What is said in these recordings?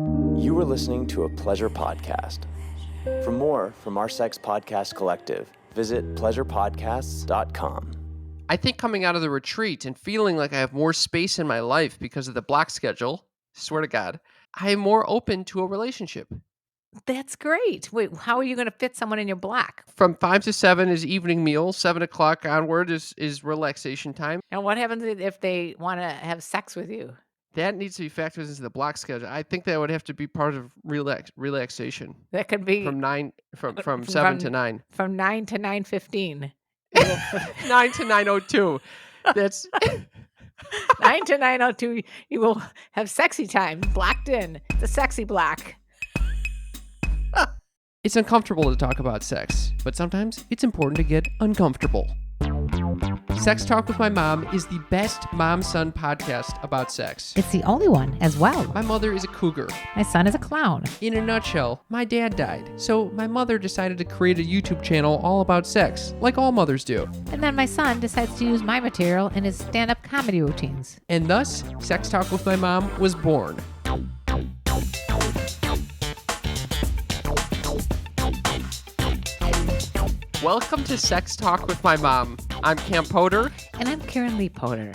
You are listening to a pleasure podcast. For more from our sex podcast collective, visit pleasurepodcasts.com. I think coming out of the retreat and feeling like I have more space in my life because of the block schedule, swear to God, I am more open to a relationship. That's great. Wait, how are you going to fit someone in your block? From 5 to 7 is evening meal. 7 o'clock onward is relaxation time. And what happens if they want to have sex with you? That needs to be factored into the block schedule. I think that would have to be part of relaxation. That could be From 7 to 9. From 9 to 9:15. 9 to 9:02. That's 9 to 9:02. You will have sexy time blocked in. It's a sexy block. It's uncomfortable to talk about sex, but sometimes it's important to get uncomfortable. Sex Talk with My Mom is the best mom-son podcast about sex. It's the only one as well. My mother is a cougar. My son is a clown. In a nutshell, my dad died, so my mother decided to create a YouTube channel all about sex, like all mothers do. And then my son decides to use my material in his stand-up comedy routines. And thus, Sex Talk with My Mom was born. Welcome to Sex Talk with My Mom. I'm Cam Potter. And I'm Karen Lee Potter.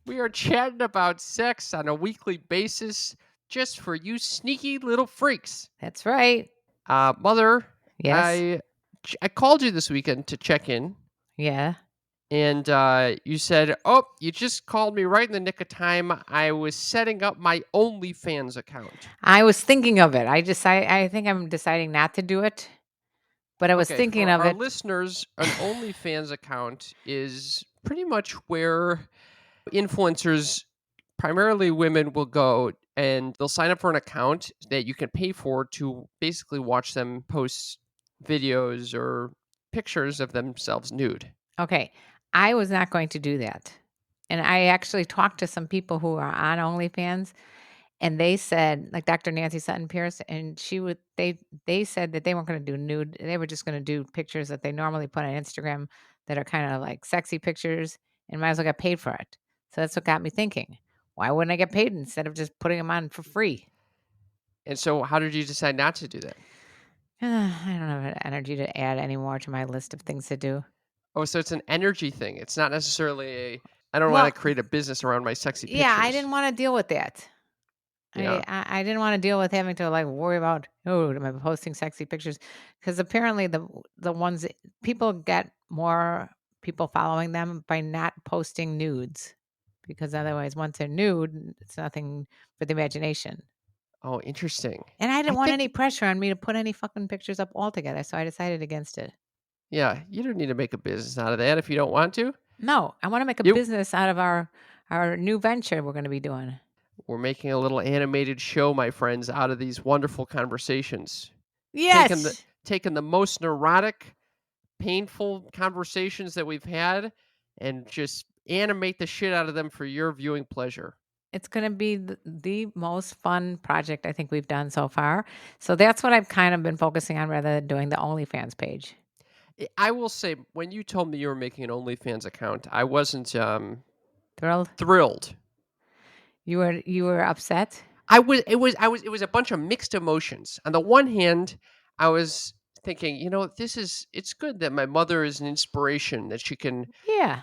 We are chatting about sex on a weekly basis just for you sneaky little freaks. That's right. Mother, Yes. I called you this weekend to check in, Yeah. and you said, oh, you just called me right in the nick of time. I was setting up my OnlyFans account. I was thinking of it. I think I'm deciding not to do it. But I was Okay, thinking for of our it. listeners, an OnlyFans account is pretty much where influencers, primarily women, will go and they'll sign up for an account that you can pay for to basically watch them post videos or pictures of themselves nude. Okay. I was not going to do that. And I actually talked to some people who are on OnlyFans, and they said, like Dr. Nancy Sutton Pierce, and they said that they weren't going to do nude. They were just going to do pictures that they normally put on Instagram that are kind of like sexy pictures, and might as well get paid for it. So that's what got me thinking, why wouldn't I get paid instead of just putting them on for free? And so how did you decide not to do that? I don't have energy to add any more to my list of things to do. Oh, so it's an energy thing. It's not necessarily I don't Well, want to create a business around my sexy pictures. Yeah, I didn't want to deal with that. Yeah. I didn't want to deal with having to like worry about, oh, am I posting sexy pictures? Because apparently the ones people get more people following them by not posting nudes, because otherwise once they're nude, it's nothing for the imagination. Oh, interesting. And I didn't I want think- any pressure on me to put any fucking pictures up altogether, so I decided against it. Yeah, you don't need to make a business out of that if you don't want to. No, I want to make a You- business out of our new venture we're going to be doing. We're making a little animated show, my friends, out of these wonderful conversations. Yes. Taking the most neurotic, painful conversations that we've had and just animate the shit out of them for your viewing pleasure. It's going to be the most fun project I think we've done so far. So that's what I've kind of been focusing on rather than doing the OnlyFans page. I will say, when you told me you were making an OnlyFans account, I wasn't Thrilled? thrilled. You were upset? It was a bunch of mixed emotions. On the one hand, I was thinking, it's good that my mother is an inspiration, that she can, Yeah.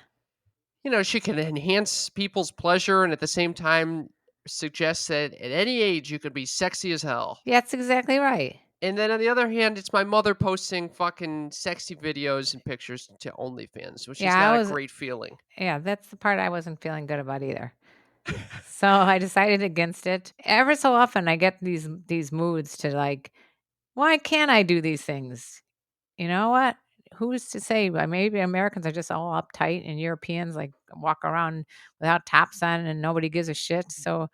she can enhance people's pleasure and at the same time suggest that at any age you could be sexy as hell. Yeah, that's exactly right. And then on the other hand, it's my mother posting fucking sexy videos and pictures to OnlyFans, which is not a great feeling. Yeah, that's the part I wasn't feeling good about either. So I decided against it. Ever so often I get these moods to like, why can't I do these things? You know what? Who's to say? Maybe Americans are just all uptight and Europeans like walk around without tops on and nobody gives a shit. So,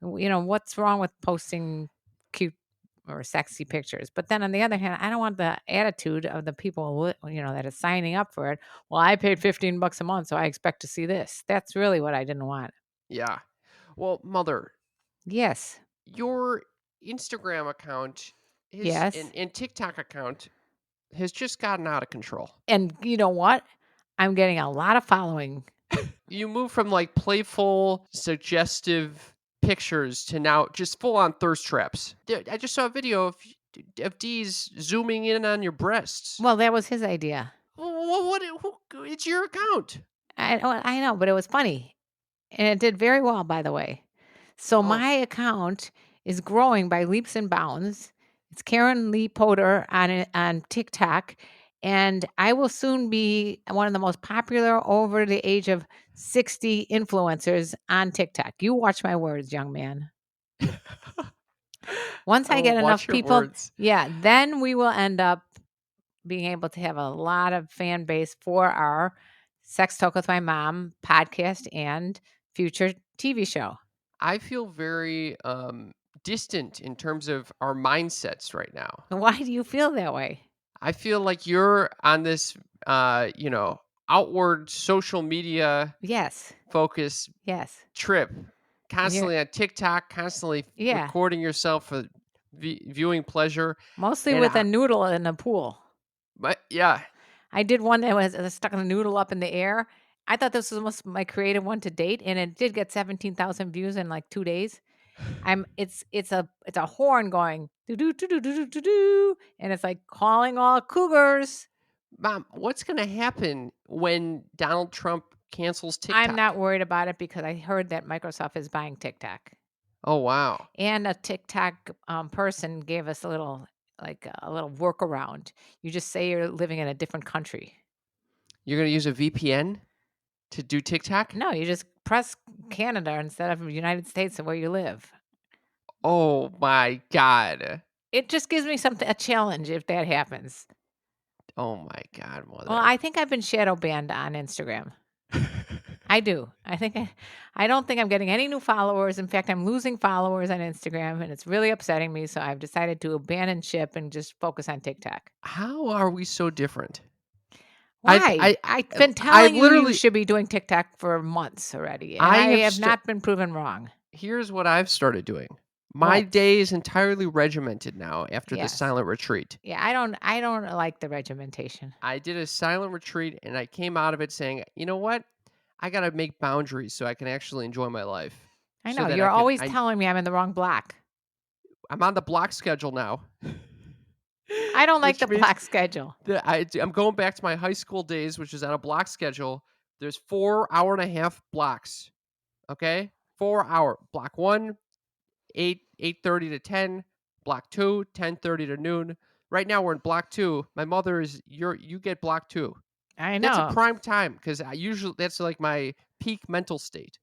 what's wrong with posting cute or sexy pictures? But then on the other hand, I don't want the attitude of the people, that are signing up for it. Well, I paid $15 a month, so I expect to see this. That's really what I didn't want. Yeah. Well, Mother, Yes. your Instagram account Yes. and TikTok account has just gotten out of control. And you know what? I'm getting a lot of following. You move from like playful, suggestive pictures to now just full on thirst traps. I just saw a video of D's zooming in on your breasts. Well, that was his idea. It's your account. I know, but it was funny. And it did very well, by the way. So Oh. my account is growing by leaps and bounds. It's Karen Lee Potter on TikTok, and I will soon be one of the most popular over the age of 60 influencers on TikTok. You watch my words, young man. Once I will get watch enough your people, words. yeah, then we will end up being able to have a lot of fan base for our Sex Talk with My Mom podcast and future TV show. I feel very distant in terms of our mindsets right now. Why do you feel that way? I feel like you're on this, outward social media Yes. focus Yes. trip, constantly on TikTok, constantly Yeah. recording yourself for viewing pleasure. Mostly And with a noodle in a pool. But yeah, I did one that was stuck a noodle up in the air. I thought this was almost my creative one to date, and it did get 17,000 views in like 2 days. It's a horn going do do do do do do do, and it's like calling all cougars. Mom, what's going to happen when Donald Trump cancels TikTok? I'm not worried about it because I heard that Microsoft is buying TikTok. Oh, wow. And a TikTok person gave us a little workaround. You just say you're living in a different country. You're going to use a VPN to do TikTok? No, you just press Canada instead of United States of where you live. Oh my God. It just gives me a challenge if that happens. Oh my God, mother. Well, I think I've been shadow banned on Instagram. I do. I don't think I'm getting any new followers. In fact, I'm losing followers on Instagram, and it's really upsetting me. So I've decided to abandon ship and just focus on TikTok. How are we so different? Why? I've been telling you should be doing TikTok for months already, and I have not been proven wrong. Here's what I've started doing. My day is entirely regimented now after the silent retreat. Yeah, I don't like the regimentation. I did a silent retreat, and I came out of it saying, you know what? I got to make boundaries so I can actually enjoy my life. I know. You're always telling me I'm in the wrong block. I'm on the block schedule now. I don't like the block schedule. I'm going back to my high school days, which is on a block schedule. There's 4 hour-and-a-half blocks. Okay? 4 hour. Block 1, 8:30 to 10. Block 2, 10:30 to noon. Right now we're in block 2. My mother is you get block 2. I know. That's a prime time because that's like my peak mental state.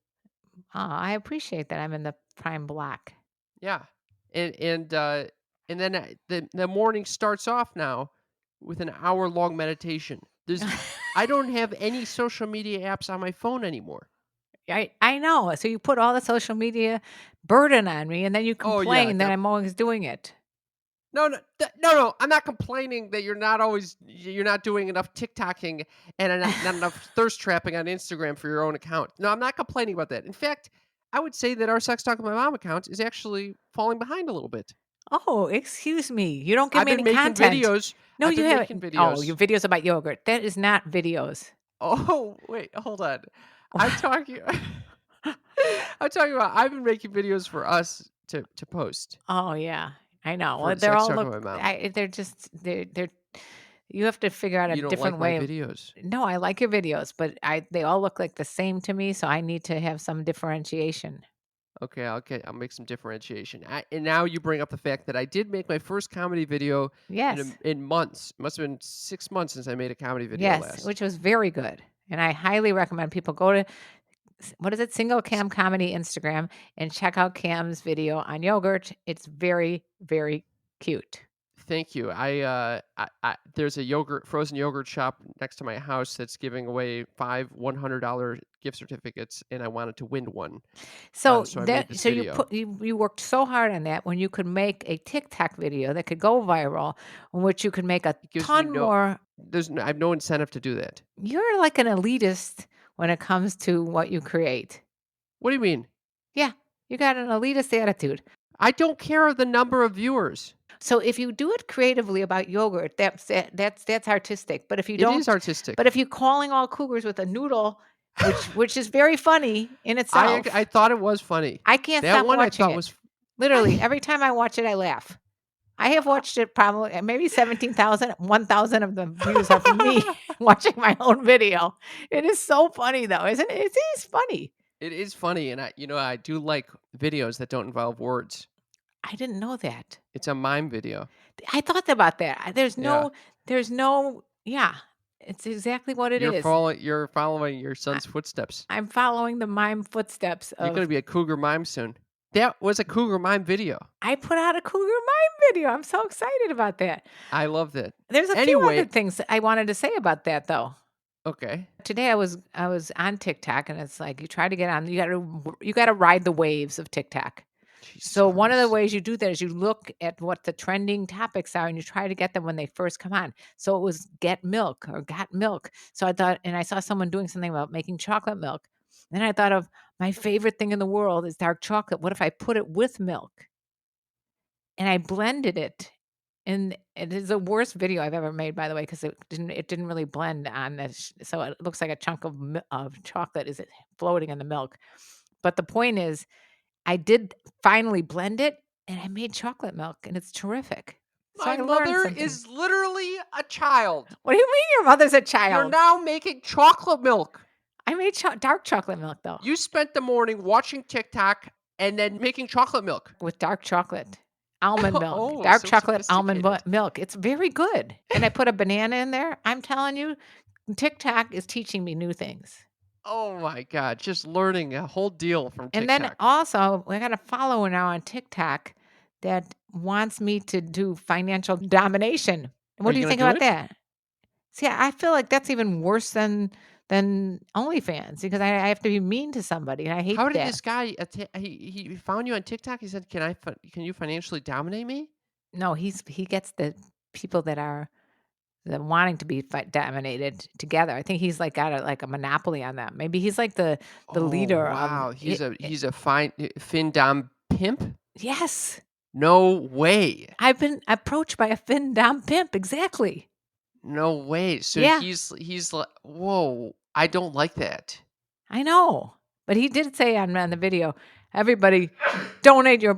Oh, I appreciate that I'm in the prime block. Yeah. And then the morning starts off now with an hour-long meditation. I don't have any social media apps on my phone anymore. I know. So you put all the social media burden on me, and then you complain that I'm always doing it. No. I'm not complaining that you're not doing enough TikToking and not enough thirst trapping on Instagram for your own account. No, I'm not complaining about that. In fact, I would say that our Sex Talk with My Mom account is actually falling behind a little bit. Oh, excuse me. You don't give me any content. I've been making videos. No, you haven't. Oh, your videos about yogurt. That is not videos. Oh, wait, hold on. I'm talking about I've been making videos for us to post. Oh yeah. I know. Well, they're all they're you have to figure out a different way. My videos. No, I like your videos, but they all look like the same to me, so I need to have some differentiation. Okay, I'll make some differentiation. And now you bring up the fact that I did make my first comedy video in months. It must have been 6 months since I made a comedy video last. Yes, which was very good. And I highly recommend people go to Single Cam Comedy Instagram and check out Cam's video on yogurt. It's very, very cute. Thank you. There's a frozen yogurt shop next to my house that's giving away 5 $100 gift certificates, and I wanted to win one. So you worked so hard on that when you could make a TikTok video that could go viral, in which you could make a ton more. I have no incentive to do that. You're like an elitist when it comes to what you create. What do you mean? Yeah, you got an elitist attitude. I don't care the number of viewers. So if you do it creatively about yogurt, that's artistic. But if you don't, it is artistic. But if you're calling all cougars with a noodle which is very funny in itself. I thought it was funny. I can't That stop one I watching thought it. was Literally, every time I watch it, I laugh. I have watched it probably maybe 17,000. 1,000 of the views are from me watching my own video. It is so funny though, isn't it? It is funny. It is funny, and I do like videos that don't involve words. I didn't know that. It's a mime video. I thought about that. Yeah. Yeah, it's exactly what it You're is. following your son's footsteps. I'm following the mime footsteps You're going to of. be a cougar mime soon. That was a cougar mime video. I put out a cougar mime video. I'm so excited about that. I loved it. There's a few Anyway. other things that I wanted to say about that though. Okay. Today I was on TikTok, and it's like you try to get on. You got to ride the waves of TikTok. Jesus So one of the Christ. ways you do that is you look at what the trending topics are, and you try to get them when they first come on. So it was get milk or got milk. So I thought, and I saw someone doing something about making chocolate milk. Then I thought of my favorite thing in the world is dark chocolate. What if I put it with milk? And I blended it. And it is the worst video I've ever made, by the way, because it didn't really blend on this. So it looks like a chunk of chocolate is floating in the milk. But the point is, I did finally blend it, and I made chocolate milk, and it's terrific. So My I learned mother something. is literally a child. What do you mean your mother's a You're child? now making chocolate milk. I made dark chocolate milk, though, You spent the morning watching TikTok and then making chocolate milk. with dark chocolate. Almond milk. Oh, dark so chocolate almond sophisticated. milk. It's very good. And I put a banana in there. I'm telling you, TikTok is teaching me new things. Oh my God. Just learning a whole deal from TikTok. And then also, I got a follower now on TikTok that wants me to do financial domination. What Are do you you gonna think do about it? that? See, I feel like that's even worse than OnlyFans, because I have to be mean to somebody, and I hate How did that. this guy, he found you on TikTok? He said, can you financially dominate me? No, he gets the people that are wanting to be dominated together. I think he's like got a monopoly on that. Maybe he's like the leader Wow. of He's it. a fine fin-dom pimp? Yes, No way. I've been approached by a fin-dom pimp. Exactly. No way. So Yeah. he's like, whoa, I don't like that. I know, but he did say on the video, everybody donate your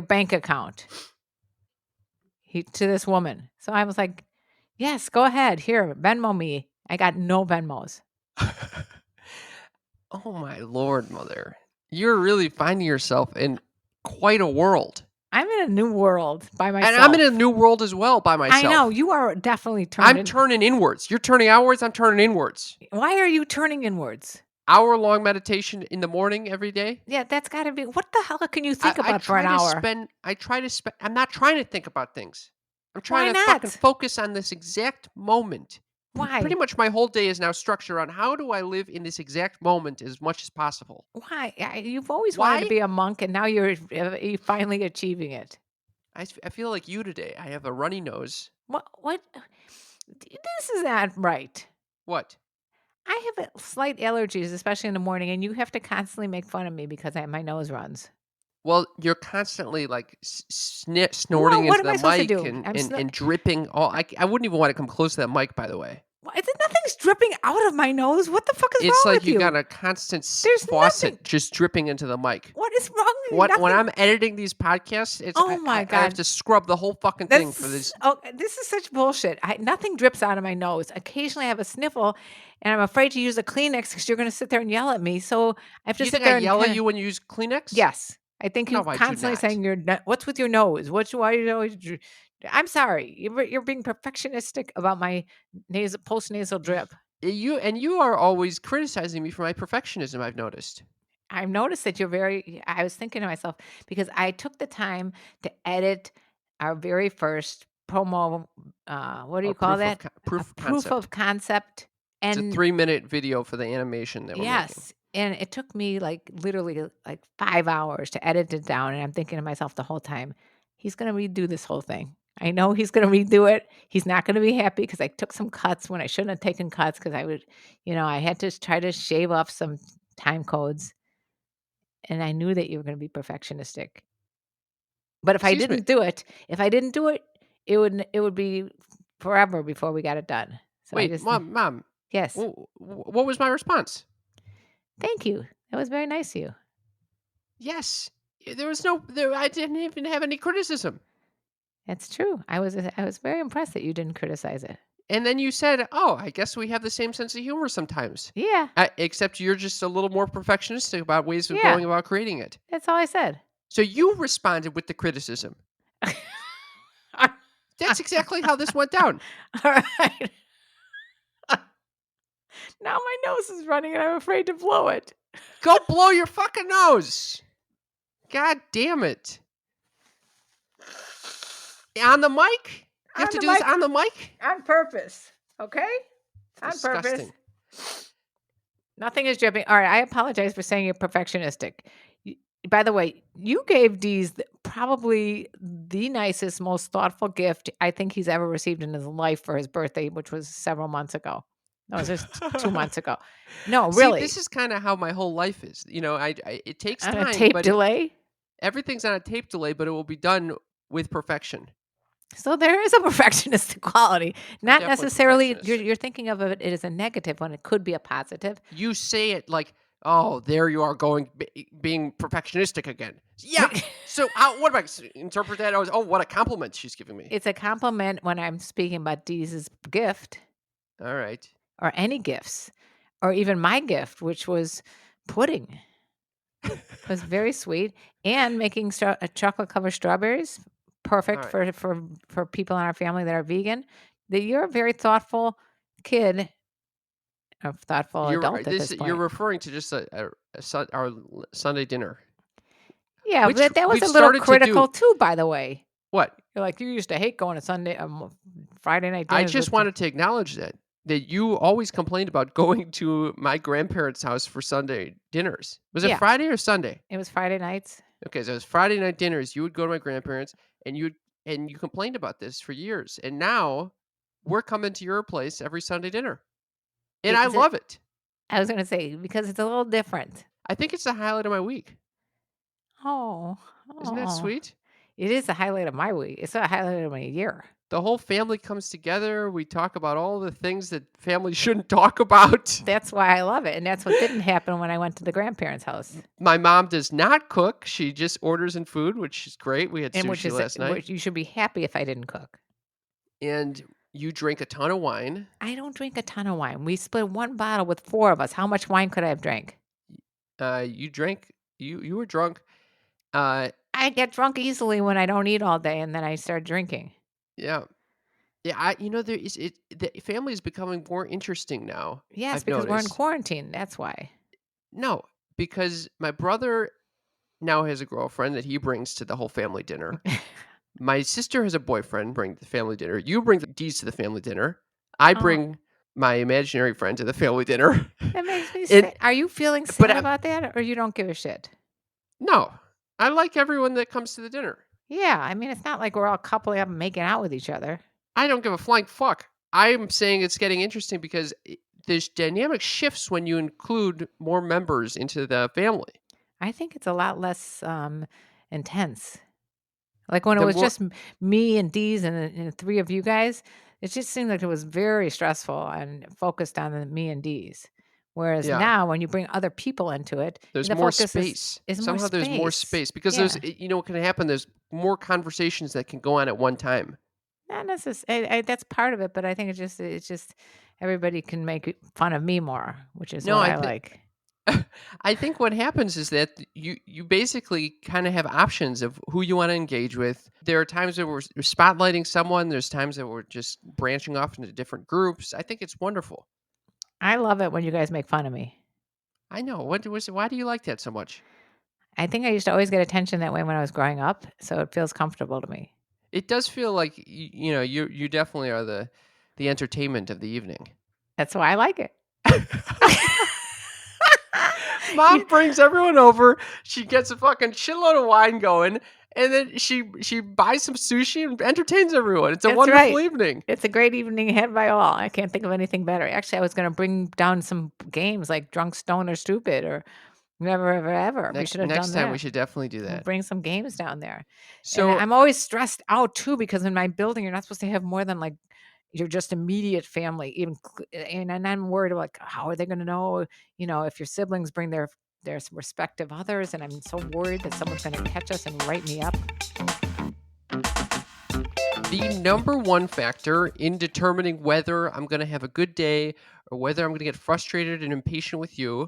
bank account to this woman. So I was like, yes, go ahead. Here, Venmo me. I got no Venmos. Oh my Lord, mother. You're really finding yourself in quite a world. I'm in a new world by myself. And I'm in a new world as well by myself. I know. You are definitely turning. I'm turning inwards. You're turning outwards. I'm turning inwards. Why are you turning inwards? Hour-long meditation in the morning every day. Yeah, that's got to be. What the hell can you think I about for an try to hour? I'm not trying to think about things. I'm trying Why to not? fucking focus on this exact moment. Why? Pretty much my whole day is now structured on how do I live in this exact moment as much as possible. Why? You've always wanted to Why? be a monk, and now you're finally achieving it. I feel like you today. I have a runny nose. What? This is not right. What? I have slight allergies, especially in the morning, and you have to constantly make fun of me because my nose runs. Well, you're constantly like snorting what into am I the supposed to mic do? and dripping. I wouldn't even want to come close to that mic, by the way. Nothing's dripping out of my nose. What the fuck is It's wrong like with you? you got a constant There's faucet nothing. just dripping into the mic. What is wrong with you? When I'm editing these podcasts, Oh my I have God. to scrub the whole fucking thing for this. Oh, this is such bullshit. Nothing drips out of my nose. Occasionally I have a sniffle, and I'm afraid to use a Kleenex because you're going to sit there and yell at me. So I have to You sit think there I and yell at kinda- you when you use Kleenex? Yes. I think No, you're I do constantly not. saying what's with your nose? Why you always I'm sorry. You're being perfectionistic about my post-nasal drip. You are always criticizing me for my perfectionism, I've noticed. I've noticed that I was thinking to myself, because I took the time to edit our very first promo, what do you call that? Proof Proof of concept. It's a And 3-minute video for the animation that we're making. yes, and it took me literally 5 hours to edit it down, and I'm thinking to myself the whole time, he's going to redo this whole thing. I know he's going to redo it. He's not going to be happy because I took some cuts when I shouldn't have taken cuts, because I had to try to shave off some time codes, and I knew that you were going to be perfectionistic. But if I Excuse me. didn't do it, it would be forever before we got it done. So Wait, Mom, Yes. What was my response? Thank you. That was very nice of you. Yes. There was I didn't even have any criticism. That's true. I was very impressed that you didn't criticize it. And then you said, "Oh, I guess we have the same sense of humor sometimes." Yeah. Except you're just a little more perfectionistic about ways of Yeah. going about creating it. That's all I said. So you responded with the criticism. That's exactly how this went down. All right. Now my nose is running and I'm afraid to blow it. Go blow your fucking nose. God damn it. On the mic? You have to do this on the mic? On purpose. Okay? On Disgusting. purpose. Nothing is dripping. All right. I apologize for saying you're perfectionistic. By the way, you gave Dee's probably the nicest, most thoughtful gift I think he's ever received in his life for his birthday, which was several months ago. No, it was just 2 months ago. No, really. See, this is kind of how my whole life is. You know, it takes on time. a tape but delay. Everything's on a tape delay, but it will be done with perfection. So there is a perfectionistic quality. Not definitely necessarily perfectionistic. you're thinking of it as a negative when it could be a positive. You say it like, "Oh, there you are being perfectionistic again." Yeah. So what do I interpret that as? Oh, what a compliment she's giving me. It's a compliment when I'm speaking about Dee's gift All right. or any gifts or even my gift, which was pudding. It was very sweet and making chocolate covered strawberries. Perfect All for people in our family that are vegan. That you're a very thoughtful kid, a thoughtful adult at this point. You're referring to just our Sunday dinner. Yeah, which but that was we've a little started to critical do. too, by the way. What? You're like, you used to hate going to Friday night I dinners. just wanted to acknowledge that you always complained about going to my grandparents' house for Sunday dinners. Was it Yeah. Friday or Sunday? It was Friday nights. Okay, so it was Friday night dinners. You would go to my grandparents, and you complained about this for years, and now we're coming to your place every Sunday dinner, and I love it. I was going to say because it's a little different. I think it's the highlight of my week. Oh, Isn't that sweet? It is the highlight of my week. It's a highlight of my year. The whole family comes together. We talk about all the things that families shouldn't talk about. That's why I love it. And that's what didn't happen when I went to the grandparents' house. My mom does not cook. She just orders in food, which is great. We had sushi last night. You should be happy if I didn't cook. And you drink a ton of wine. I don't drink a ton of wine. We split one bottle with 4 of us. How much wine could I have drank? You drank. You were drunk. I get drunk easily when I don't eat all day, and then I start drinking. Yeah. Yeah, the family is becoming more interesting now. Yes, I've because we're in noticed. quarantine. That's why. No, because my brother now has a girlfriend that he brings to the whole family dinner. My sister has a boyfriend bring the family dinner. You bring the D's to the family dinner. I bring my imaginary friend to the family dinner. That makes me sad. Are you feeling sad about that, or you don't give a shit? No, I like everyone that comes to the dinner. Yeah, I mean, it's not like we're all coupling up and making out with each other. I don't give a flying fuck. I'm saying it's getting interesting because there's dynamic shifts when you include more members into the family. I think it's a lot less intense. Like when it was just me and Dee's and 3 of you guys, it just seemed like it was very stressful and focused on the me and Dee's. Whereas now, when you bring other people into it, there's the more focus space. Somehow there's more space because there's, what can happen? There's more conversations that can go on at one time. Not necessarily. That's part of it, but I think it's just everybody can make fun of me more, which is what I like. I think what happens is that you basically kind of have options of who you want to engage with. There are times that we're spotlighting someone. There's times that we're just branching off into different groups. I think it's wonderful. I love it when you guys make fun of me. I know. Why do you like that so much? I think I used to always get attention that way when I was growing up, so it feels comfortable to me. It does feel like you definitely are the entertainment of the evening. That's why I like it. Mom brings everyone over. She gets a fucking shitload of wine going, and then she buys some sushi and entertains everyone. It's a wonderful evening. It's a great evening had by all. I can't think of anything better. Actually, I was going to bring down some games like Drunk, Stone, or Stupid, or never, ever. We should have done that. Next time, we should definitely do that. We'll bring some games down there. So and I'm always stressed out too because in my building, you're not supposed to have more than like your just immediate family, and I'm worried like, how are they going to know, if your siblings bring their respective others, and I'm so worried that someone's going to catch us and write me up. The number one factor in determining whether I'm going to have a good day or whether I'm going to get frustrated and impatient with you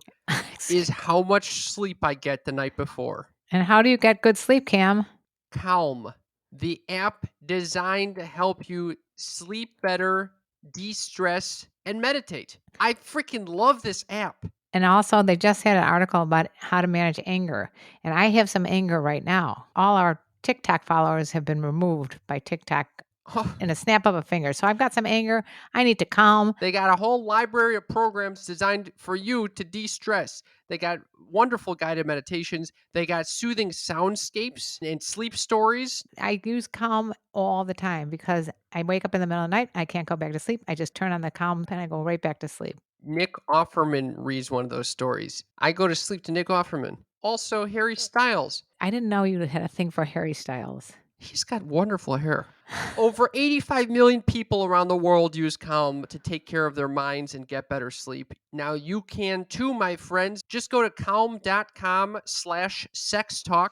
is how much sleep I get the night before. And how do you get good sleep, Cam? Calm, the app designed to help you sleep better, de-stress, and meditate. I freaking love this app. And also, they just had an article about how to manage anger. And I have some anger right now. All our TikTok followers have been removed by TikTok in a snap of a finger. So I've got some anger. I need to calm. They got a whole library of programs designed for you to de-stress. They got wonderful guided meditations. They got soothing soundscapes and sleep stories. I use Calm all the time because I wake up in the middle of the night. I can't go back to sleep. I just turn on the Calm and I go right back to sleep. Nick Offerman reads one of those stories. I go to sleep to Nick Offerman. Also, Harry Styles. I didn't know you had a thing for Harry Styles. He's got wonderful hair. Over 85 million people around the world use Calm to take care of their minds and get better sleep. Now you can too, my friends. Just go to calm.com/sextalk.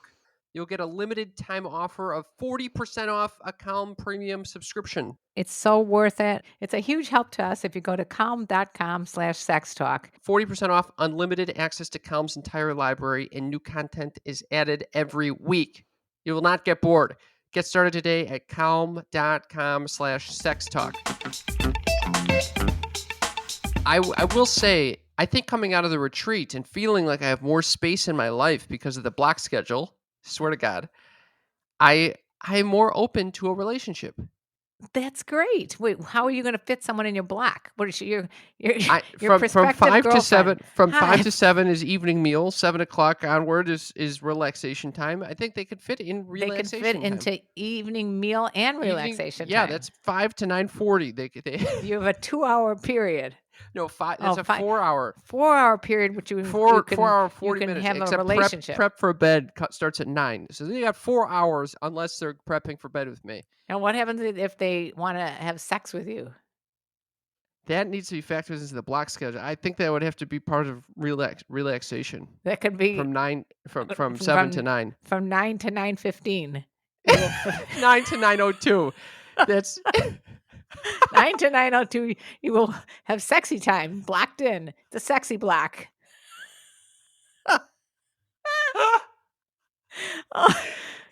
You'll get a limited time offer of 40% off a Calm premium subscription. It's so worth it. It's a huge help to us if you go to calm.com/sextalk. 40% off, unlimited access to Calm's entire library, and new content is added every week. You will not get bored. Get started today at calm.com/sextalk. I will say, I think coming out of the retreat and feeling like I have more space in my life because of the block schedule, swear to God, I'm more open to a relationship. That's great. Wait, how are you going to fit someone in your block? What is your from prospective 5 to girlfriend? 7? From Hi. 5 to 7 is evening meal. 7 o'clock onward is relaxation time. I think they could fit in They could relaxation. fit time. into evening meal and relaxation Yeah, time. that's 5 to 9:40. They You have a 2-hour period. no 5. That's a 4-hour. 4-hour period, which you can 4 hour 40 you can minutes. have a Except relationship. prep for bed starts at 9. So they got 4 hours unless they're prepping for bed with me. Now, what happens if they want to have sex with you? That needs to be factored into the block schedule. I think that would have to be part of relaxation. That could be From 7 to 9. From 9 to 9:15. 9 to 9:02. That's 9 to 9:02. You will have sexy time blocked in. The sexy block.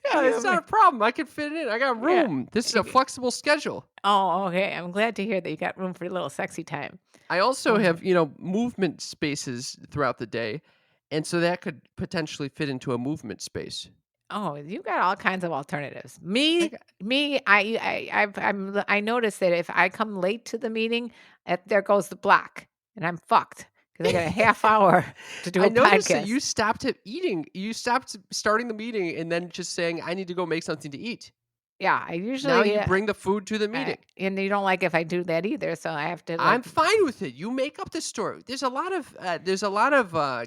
Yeah, it's not a problem. I can fit it in. I got room. Yeah. This is a flexible schedule. Oh, okay. I'm glad to hear that you got room for a little sexy time. I also have, movement spaces throughout the day, and so that could potentially fit into a movement space. Oh, you got all kinds of alternatives. I noticed that if I come late to the meeting, there goes the block, and I'm fucked because I got a half hour to do a I noticed podcast. that you stopped eating. You stopped starting the meeting and then just saying, "I need to go make something to eat." Yeah, I usually Now you bring the food to the meeting. and you don't like if I do that either, so I have to. I'm fine with it. You make up the story. There's a lot of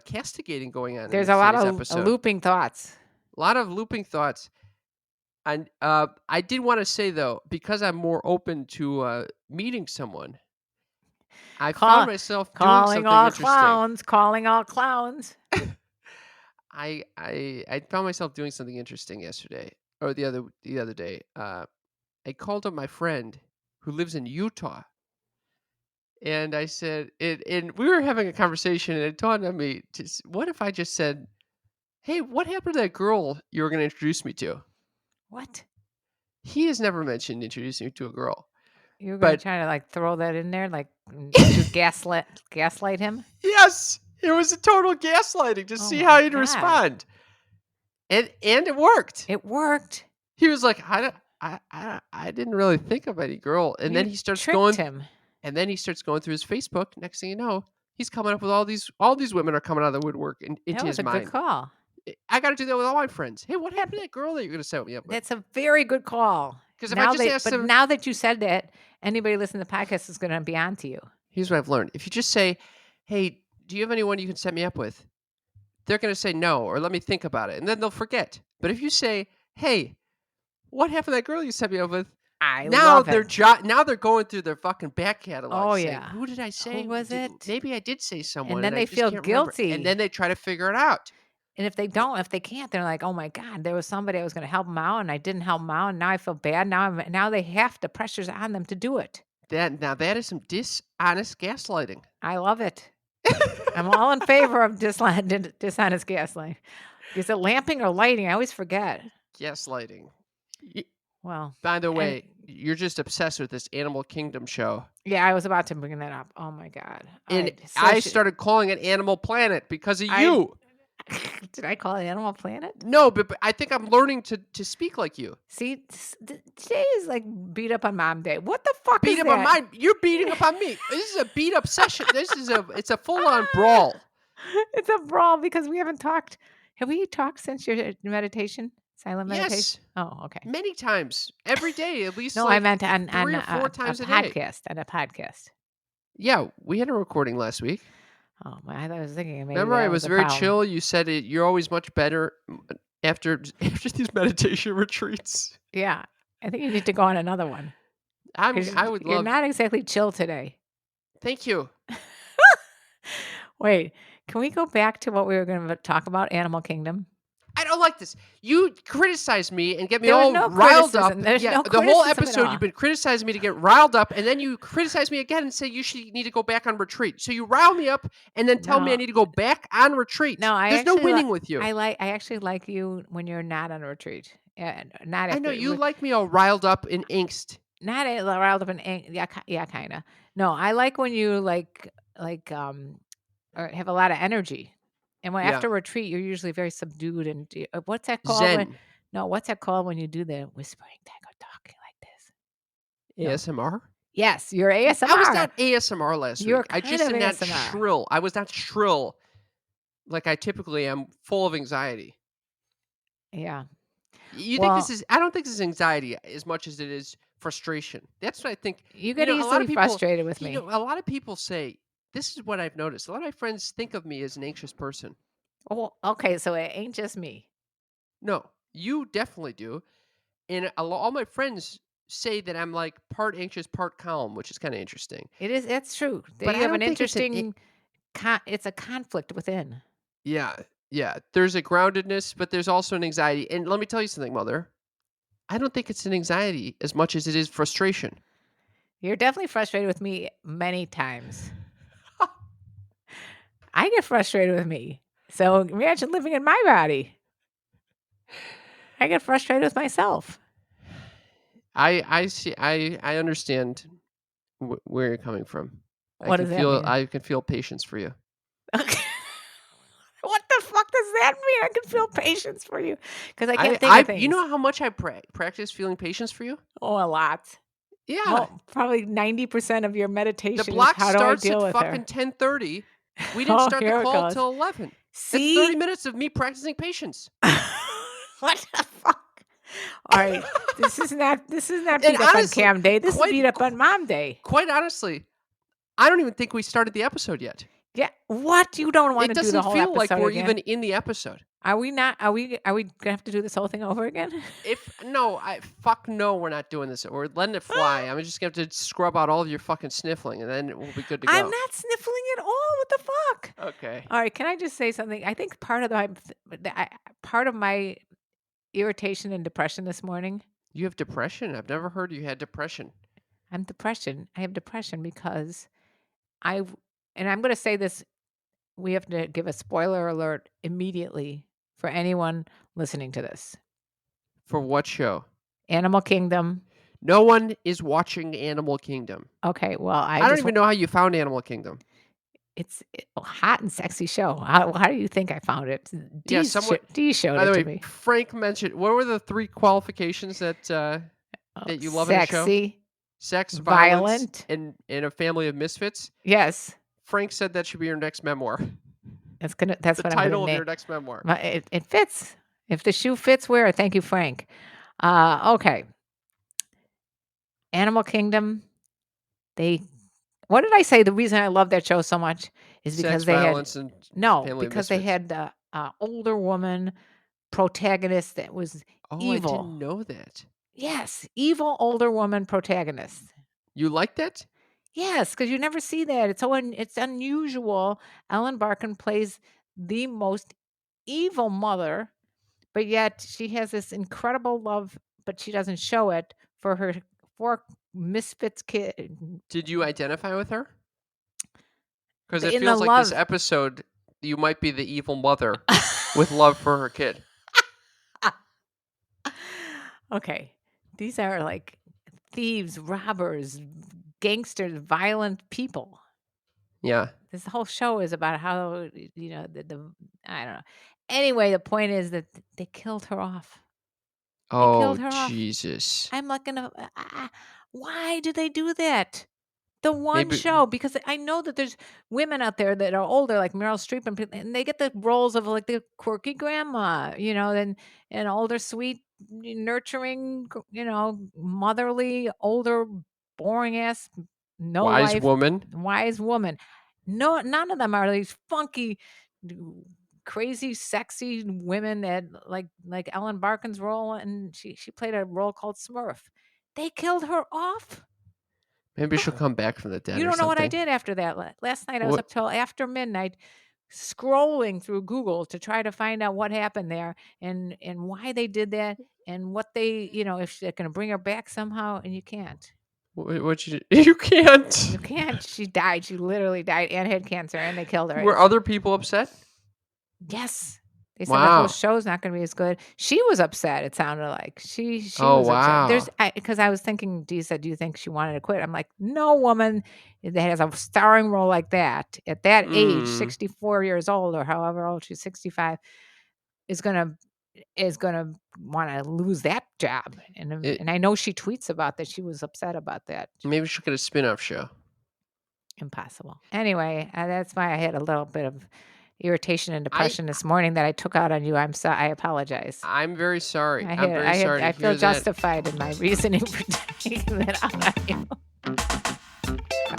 castigating going on. There's in a lot today's of episode. looping thoughts. A lot of looping thoughts. And I did want to say, though, because I'm more open to meeting someone, I found myself doing something interesting. Calling all clowns. I found myself doing something interesting yesterday, or the other day. I called up my friend who lives in Utah, and I said, and we were having a conversation, and it dawned on me, what if I just said, "Hey, what happened to that girl you were going to introduce me to?" What? He has never mentioned introducing me to a girl. You're going to try to throw that in there, to gaslight him? Yes, it was a total gaslighting to see how he'd respond, and it worked. It worked. He was like, I didn't really think of any girl, and then he starts going through his Facebook. Next thing you know, he's coming up with all these women are coming out of the woodwork into his mind. That was a good call. I got to do that with all my friends. Hey, what happened to that girl that you're going to set me up with? That's a very good call. Because if I just ask them, now that you said that, anybody listening to the podcast is going to be on to you. Here's what I've learned: if you just say, "Hey, do you have anyone you can set me up with?" they're going to say no, or let me think about it, and then they'll forget. But if you say, "Hey, what happened to that girl you set me up with?" I Now love they're it. now they're going through their fucking back catalog Oh, saying, yeah. "Who did I say? Who was it? Maybe I did say someone, And then and I they just feel can't remember." And guilty. then they try to figure it out. And if they can't, they're like, "Oh my God, there was somebody I was gonna help them out and I didn't help them out, and now I feel bad. Now they have the pressure's on them to do it." That is some dishonest gaslighting. I love it. I'm all in favor of dishonest gaslighting. Is it lamping or lighting? I always forget. Gaslighting. Well, By the and way, you're just obsessed with this Animal Kingdom show. yeah, I was about to bring that up. Oh my God. All And right. So I started calling it Animal Planet because of you. Did I call it Animal Planet? No, but I think I'm learning to speak like you. See, today is like beat up on Mom Day. What the fuck Beat is up that? on mine. You're beating up on me. This is a beat up session. It's a full on brawl. It's a brawl because we haven't talked. Have we talked since your meditation? Silent meditation? Yes, Oh, okay. many times every day, at least No, I like meant on 3 or 4 a times a day. podcast. On a podcast. Yeah, we had a recording last week. Oh, I was thinking maybe Remember, that I was was a very problem. chill. You said you're always much better after these meditation retreats. Yeah, I think you need to go on another one. I You're would love. not exactly chill today. Thank you. Wait, can we go back to what we were going to talk about? Animal Kingdom. I don't like this. You criticize me and get me There was all no riled up. criticism. There's no the whole criticism at episode all. you've been criticizing me to get riled up, and then you criticize me again and say you need to go back on retreat. So you rile me up and then tell me I No. need to go back on retreat. No, There's no winning with you. I actually like you when you're not on a retreat. Not I know after, you like me all riled up in angst. not riled up in yeah, kind of. No, I like when you like or have a lot of energy. And when Yeah. after retreat, you're usually very subdued and what's that called? Zen. What's that called when you do the whispering thing or talking like this? No. ASMR? Yes, you're ASMR. I was not ASMR last You're week. I kind just of am not ASMR. shrill. I was not shrill like I typically am, full of anxiety. Yeah. You think this is? I don't think this is anxiety as much as it is frustration. That's what I think. You get a lot easily of people, frustrated with me. A lot of people say this is what I've noticed. A lot of my friends think of me as an anxious person. Oh, okay, so it ain't just me. No, you definitely do, and all my friends say that I'm like part anxious, part calm, which is kind of interesting. It is. That's true. But You I have don't an think it's interesting. It's a conflict within. Yeah. There's a groundedness, but there's also an anxiety. And let me tell you something, Mother. I don't think it's an anxiety as much as it is frustration. You're definitely frustrated with me many times. I get frustrated with me. So imagine living in my body. I get frustrated with myself. I see. I understand where you're coming from. What does that mean? I can feel patience for you. Okay. What the fuck does that mean? I can feel patience for you because I can't think of things. You know how much I practice feeling patience for you? Oh, a lot. Yeah. Well, probably 90% of your meditation. The block is how do I starts deal at with fucking her? 10:30. We didn't start here the it call goes. till 11. See? That's 30 minutes of me practicing patience. What the fuck? All right, this is not beat And up honestly, on Cam Day. This is quite- beat up on Mom Day. Quite honestly, I don't even think we started the episode yet. Yeah, what? You don't want It to do the doesn't whole feel like episode we're again? even in the episode. Are we not? Are we gonna have to do this whole thing over again? Fuck no, we're not doing this. We're letting it fly. I'm just gonna have to scrub out all of your fucking sniffling, and then we'll be good to go. I'm not sniffling at all. What the fuck? Okay. All right, can I just say something? I think part of my irritation and depression this morning. You have depression? I've never heard you had depression. I have depression because and I'm going to say this. We have to give a spoiler alert immediately for anyone listening to this. For what show? Animal Kingdom. No one is watching Animal Kingdom. Okay, well, I don't even know how you found Animal Kingdom. It's a hot and sexy show. How do you think I found it? Yeah, Dee showed By the it way, to me. Frank mentioned, what were the 3 qualifications that you love in a show? Sexy, Sex, violent, and a family of misfits. yes. Frank said that should be your next memoir. That's the what I'm going title to of name. your next memoir. It fits. If the shoe fits, wear it. Thank you, Frank. Okay. Animal Kingdom. What did I say? The reason I love that show so much is because Sex, they violence, had and no, family of because they misfits. had older woman protagonist that was Oh, evil. I didn't know that. Yes, evil older woman protagonist. You like that? Yes, because you never see that. It's unusual. Ellen Barkin plays the most evil mother, but yet she has this incredible love, but she doesn't show it for her 4 misfits kid. Did you identify with her? Because it In the feels like this love. episode, you might be the evil mother with love for her kid. Okay. These are like thieves, robbers, gangsters, violent people. Yeah. This whole show is about how, the I don't know. Anyway, the point is that they killed her off. They Oh, killed her off. Jesus. I'm not gonna. Why do they do that? The one Maybe show, because I know that there's women out there that are older, like Meryl Streep, and they get the roles of like the quirky grandma, and older, sweet, nurturing, motherly, older, boring ass, no wise life, woman. wise woman. No, none of them are these funky, crazy, sexy women that like Ellen Barkin's role, and she played a role called Smurf. They killed her off. Maybe she'll come back from the dead You or don't know what I something. did after that. Last night I was What? up till after midnight scrolling through Google to try to find out what happened there and why they did that and what they, if they're going to bring her back somehow, and you can't. What you? You can't. You can't. She died. She literally died and had cancer, and they killed her. Were other people upset? Yes. They said the whole Wow. show's not going to be as good. She was upset. It sounded like she Oh, was upset. wow. Because I was thinking, Dee said, "Do you think she wanted to quit?" I'm like, no woman that has a starring role like that at that age, Mm. 64 years old or however old she's, 65, is gonna want to lose that job. And I know she tweets about that. She was upset about that. Maybe she'll get a spin-off show. Impossible. Anyway, that's why I had a little bit of irritation and depression this morning that I took out on you. I apologize. I'm very sorry. I'm very sorry to I hear feel that. justified in my reasoning for taking that out on you.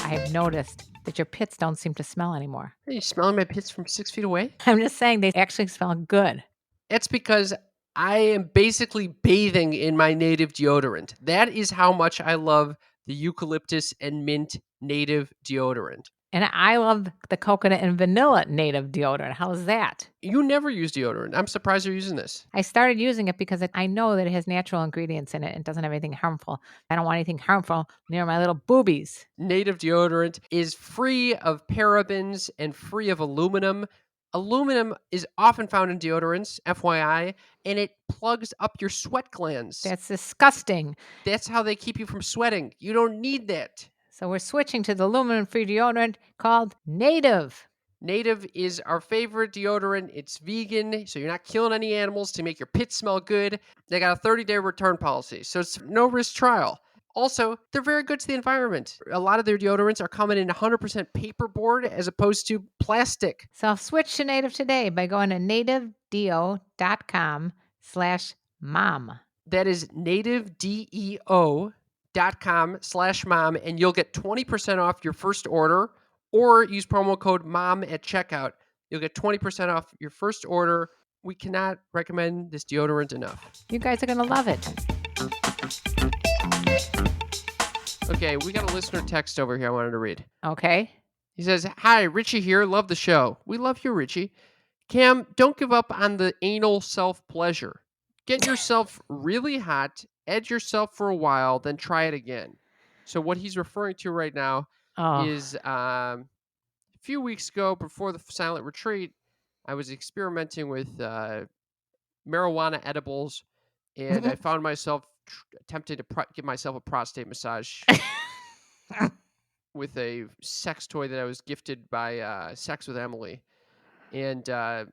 I have noticed that your pits don't seem to smell anymore. Are you smelling my pits from 6 feet away? I'm just saying they actually smell good. It's because I am basically bathing in my native deodorant. That is how much I love the eucalyptus and mint native deodorant. And I love the coconut and vanilla native deodorant. How's that? You never use deodorant. I'm surprised you're using this. I started using it because I know that it has natural ingredients in it and doesn't have anything harmful. I don't want anything harmful near my little boobies. Native deodorant is free of parabens and free of aluminum. Aluminum is often found in deodorants, FYI, and it plugs up your sweat glands. That's disgusting. That's how they keep you from sweating. You don't need that. So we're switching to the aluminum-free deodorant called Native. Native is our favorite deodorant. It's vegan, so you're not killing any animals to make your pits smell good. They got a 30-day return policy, so it's no risk trial. Also, they're very good to the environment. A lot of their deodorants are coming in 100% paperboard as opposed to plastic. So switch to Native today by going to nativedeo.com/mom. That is nativedeo.com/mom, and you'll get 20% off your first order, or use promo code MOM at checkout. You'll get 20% off your first order. We cannot recommend this deodorant enough. You guys are going to love it. Okay, we got a listener text over here I wanted to read. Okay. He says, "Hi, Richie here. Love the show." We love you, Richie. Cam, don't give up on the anal self-pleasure. Get yourself really hot, edge yourself for a while, then try it again. So what he's referring to right now is a few weeks ago, before the silent retreat, I was experimenting with marijuana edibles, and I found myself attempting to give myself a prostate massage with a sex toy that I was gifted by Sex with Emily. And it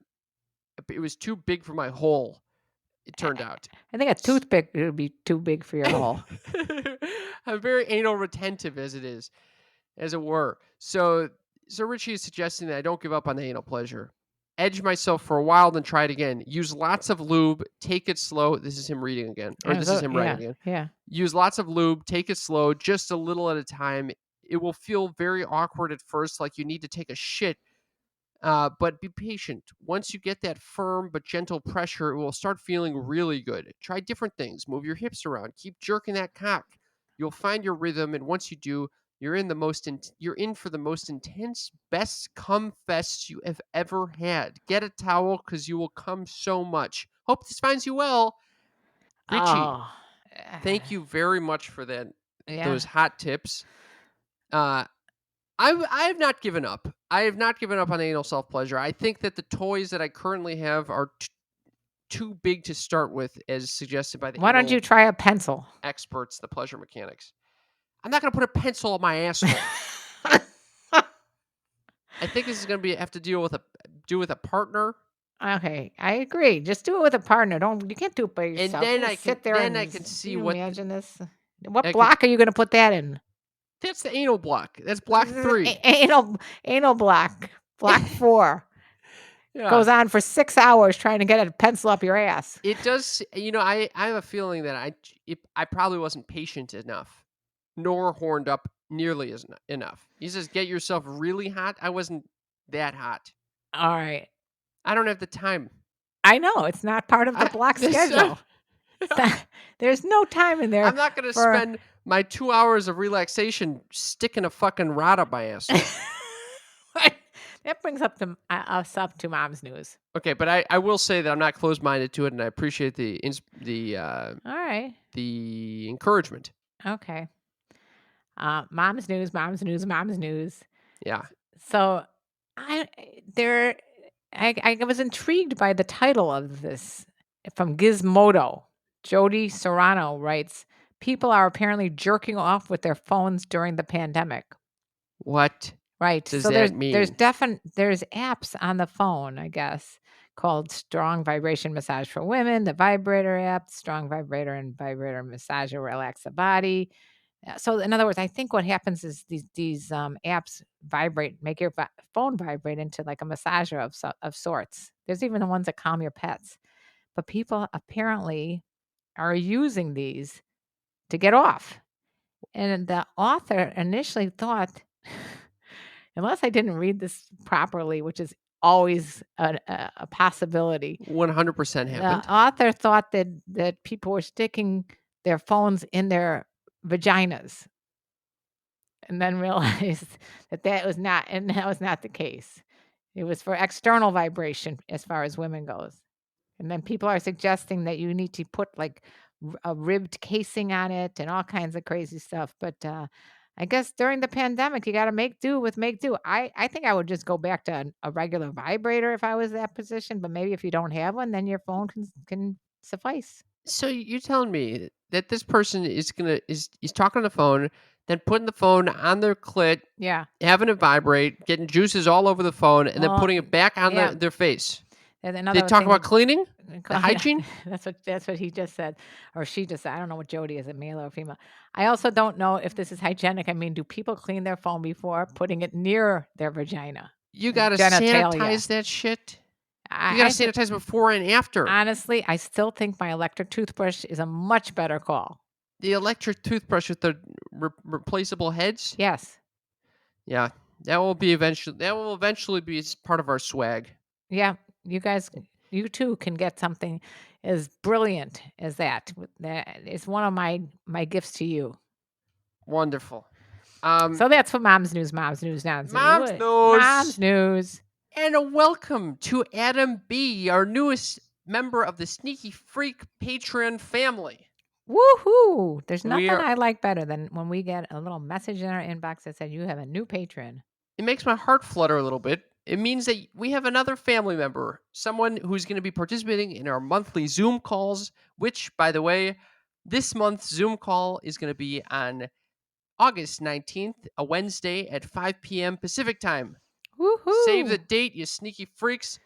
was too big for my hole, it turned out. I think a toothpick would be too big for your hole. I'm very anal retentive as it were. So Richie is suggesting that I don't give up on the anal pleasure. Edge myself for a while, then try it again. Use lots of lube. Take it slow. This is him reading again. Or this is him writing again. Yeah. Use lots of lube. Take it slow, just a little at a time. It will feel very awkward at first, like you need to take a shit. But be patient. Once you get that firm but gentle pressure, it will start feeling really good. Try different things. Move your hips around. Keep jerking that cock. You'll find your rhythm, and once you do, you're in for the most intense, best cum fest you have ever had. Get a towel because you will come so much. Hope this finds you well, Richie. Oh, Thank you very much for that. yeah. Those hot tips. I have not given up. I have not given up on anal self pleasure. I think that the toys that I currently have are too big to start with, as suggested by the Why don't anal you try a pencil? experts, the pleasure mechanics. I'm not going to put a pencil on my asshole. I think this is going to have to do with a partner, Okay, I agree. Just do it with a partner. You can't do it by and yourself. then You I just can sit there then and I can see you what imagine this. What I can- block are you going to put that in? that's the anal block. That's block 3. Anal block. Block 4 Yeah. goes on for 6 hours trying to get a pencil up your ass. It does. I have a feeling that I probably wasn't patient enough, nor horned up nearly as enough. He says, "Get yourself really hot." I wasn't that hot. All right. I don't have the time. I know it's not part of the block schedule. There's no time in there. I'm not going to spend my 2 hours of relaxation sticking a fucking rod up my asshole. That brings up us up to mom's news. Okay, but I will say that I'm not closed-minded to it, and I appreciate All right. the encouragement. Okay. Mom's news, mom's news, mom's news. Yeah. So I was intrigued by the title of this from Gizmodo. Jody Serrano writes, people are apparently jerking off with their phones during the pandemic. What Right. does So that mean? there's apps on the phone, I guess, called Strong Vibration Massage for Women, the Vibrator app, Strong Vibrator and Vibrator Massager relax the body. So in other words, I think what happens is these apps vibrate, make your phone vibrate into like a massager of sorts. There's even the ones that calm your pets. But people apparently are using these to get off. And the author initially thought, unless I didn't read this properly, which is always a possibility, 100% happened. the author thought that people were sticking their phones in their vaginas, and then realized that was not the case. It was for external vibration as far as women goes. And then people are suggesting that you need to put like a ribbed casing on it and all kinds of crazy stuff. But I guess during the pandemic, you got to make do. I think I would just go back to a regular vibrator if I was that position. But maybe if you don't have one, then your phone can suffice. So you're telling me that this person is talking on the phone, then putting the phone on their clit, Yeah. having it vibrate, getting juices all over the phone, and then Well, putting it back on yeah. their face. And They another talk thing about cleaning, the Yeah, hygiene. That's what he just said, or she just said. I don't know what Jody is, a male or female. I also don't know if this is hygienic. I mean, do people clean their phone before putting it near their vagina? You got to Genitalia. sanitize that shit. You I got to sanitize before and after. honestly, I still think my electric toothbrush is a much better call. The electric toothbrush with the replaceable heads. Yes. Yeah, that will eventually be part of our swag. Yeah. You too can get something as brilliant as that. That is one of my gifts to you. Wonderful. So that's for mom's news. Mom's news. Mom's news. And a welcome to Adam B., our newest member of the Sneaky Freak Patreon family. Woohoo! There's nothing We are- I like better than when we get a little message in our inbox that said you have a new patron. It makes my heart flutter a little bit. It means that we have another family member, someone who's going to be participating in our monthly Zoom calls, which, by the way, this month's Zoom call is going to be on August 19th, a Wednesday at 5 p.m. Pacific time. Woohoo! Save the date, you sneaky freaks.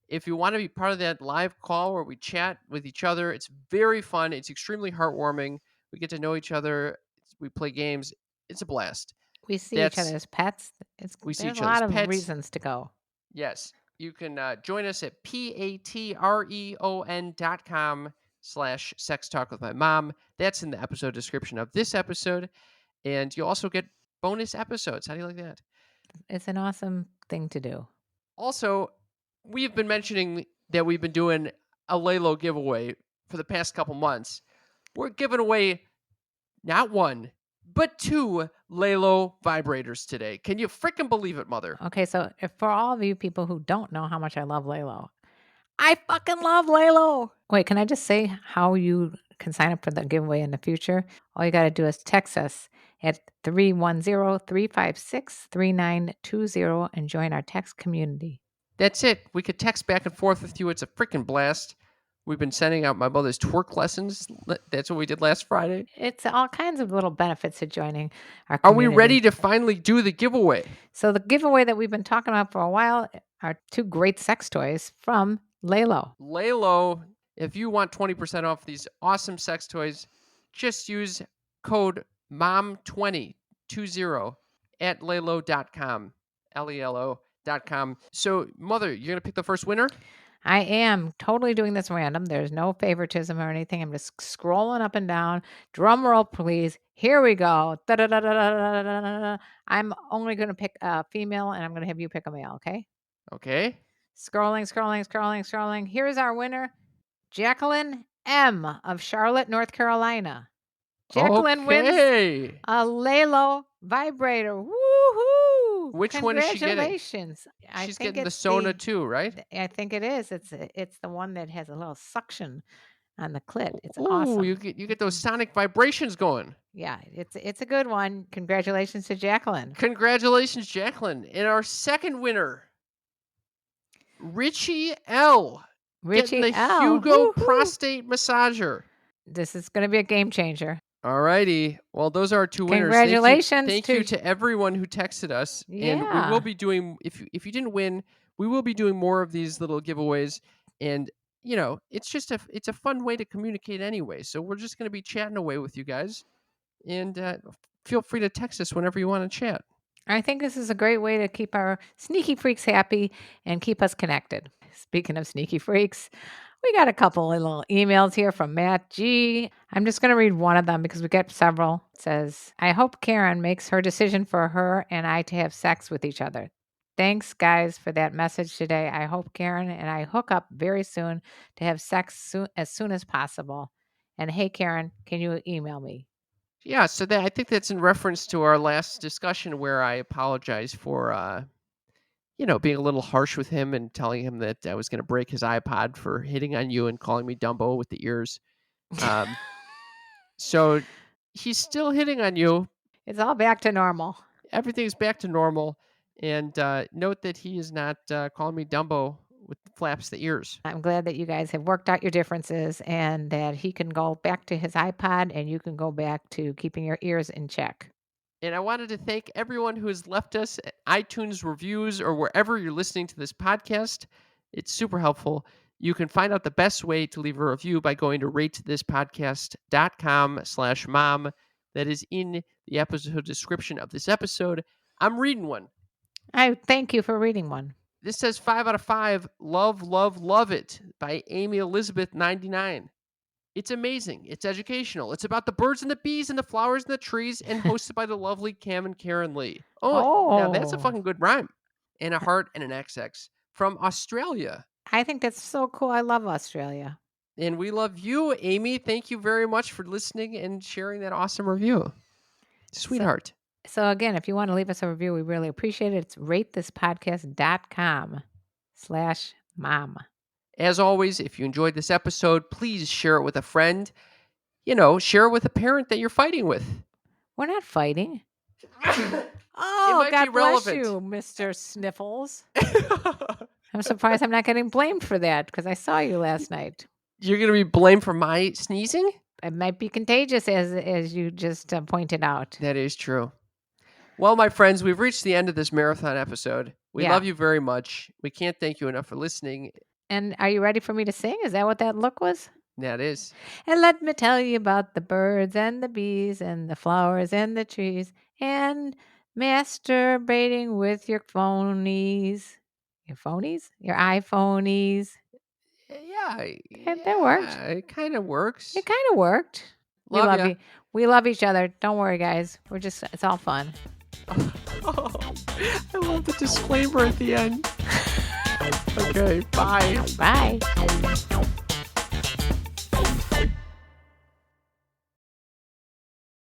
If you want to be part of that live call where we chat with each other, it's very fun. It's extremely heartwarming. We get to know each other. We play games. It's a blast. We see each other as pets. There's a lot of reasons to go. Yes. You can join us at patreon.com/sex talk with my mom. That's in the episode description of this episode. And you'll also get bonus episodes. How do you like that? It's an awesome thing to do. Also, we've been mentioning that we've been doing a Layla giveaway for the past couple months. We're giving away not one, but 2 Layla vibrators today. Can you freaking believe it, Mother? Okay, so if for all of you people who don't know how much I love Laylo, I fucking love Laylo. Wait, can I just say how you can sign up for the giveaway in the future? All you got to do is text us at 310-356-3920 and join our text community. That's it. We could text back and forth with you. It's a freaking blast. We've been sending out my mother's twerk lessons. That's what we did last Friday. It's all kinds of little benefits to joining our Are we community. ready to finally do the giveaway? So the giveaway that we've been talking about for a while are 2 great sex toys from Laylo. Laylo, if you want 20% off these awesome sex toys, just use code MOM20 at laylo.com, Lelo.com. So, Mother, you're going to pick the first winner? I am totally doing this random. There's no favoritism or anything. I'm just scrolling up and down. Drum roll, please. Here we go. Da-da-da-da-da-da-da-da. I'm only going to pick a female, and I'm going to have you pick a male, okay? Okay. Scrolling. Here's our winner, Jacqueline M. of Charlotte, North Carolina. Jacqueline wins Okay. a Laylo vibrator. Woohoo! Which one is she getting? Congratulations. She's getting the Sona too, right? I think it is. It's the one that has a little suction on the clit. It's Ooh, awesome. you get those sonic vibrations going. Yeah, it's a good one. Congratulations to Jacqueline. Congratulations, Jacqueline. And our second winner, Richie L. Richie getting the L. Hugo Woohoo! prostate massager. This is going to be a game changer. All righty. Well, those are our 2 winners. Congratulations Thank you to everyone who texted us. And we Yeah. will be doing, if you didn't win, we will be doing more of these little giveaways. And, you know, it's a fun way to communicate anyway. So we're just going to be chatting away with you guys. And feel free to text us whenever you want to chat. I think this is a great way to keep our sneaky freaks happy and keep us connected. Speaking of sneaky freaks, we got a couple of little emails here from Matt G. I'm just going to read one of them because we get several. It says, I hope Karen makes her decision for her and I to have sex with each other. Thanks, guys, for that message today. I hope Karen and I hook up very soon to have sex as soon as possible. And hey, Karen, can you email me? Yeah, so I think that's in reference to our last discussion where I apologize for, being a little harsh with him and telling him that I was going to break his iPod for hitting on you and calling me Dumbo with the ears. So he's still hitting on you. It's all back to normal. Everything's back to normal. And note that he is not calling me Dumbo with the flaps the ears. I'm glad that you guys have worked out your differences and that he can go back to his iPod and you can go back to keeping your ears in check. And I wanted to thank everyone who has left us iTunes reviews or wherever you're listening to this podcast. It's super helpful. You can find out the best way to leave a review by going to ratethispodcast.com/mom. That is in the episode description of this episode. I'm reading one. I thank you for reading one. This says 5 out of 5. Love, love, love it by Amy Elizabeth 99. It's amazing. It's educational. It's about the birds and the bees and the flowers and the trees and hosted by the lovely Cam and Karen Lee. Now that's a fucking good rhyme. And a heart and an XX from Australia. I think that's so cool. I love Australia. And we love you, Amy. Thank you very much for listening and sharing that awesome review. Sweetheart. So again, if you want to leave us a review, we really appreciate it. It's ratethispodcast.com/mom. As always, if you enjoyed this episode, please share it with a friend. Share it with a parent that you're fighting with. We're not fighting. might God be bless relevant. you, Mr. Sniffles. I'm surprised I'm not getting blamed for that because I saw you last night. You're going to be blamed for my sneezing? It might be contagious, as you just pointed out. That is true. Well, my friends, we've reached the end of this marathon episode. We love you very much. We can't thank you enough for listening. And are you ready for me to sing? Is that what that look was? That is. And let me tell you about the birds and the bees and the flowers and the trees and masturbating with your phonies. Your phonies? Your iPhonies. Yeah. That worked. It kind of works. It kind of worked. Love ya. We love each other. Don't worry, guys. It's all fun. I love the disclaimer at the end. guys. Okay, bye. Bye.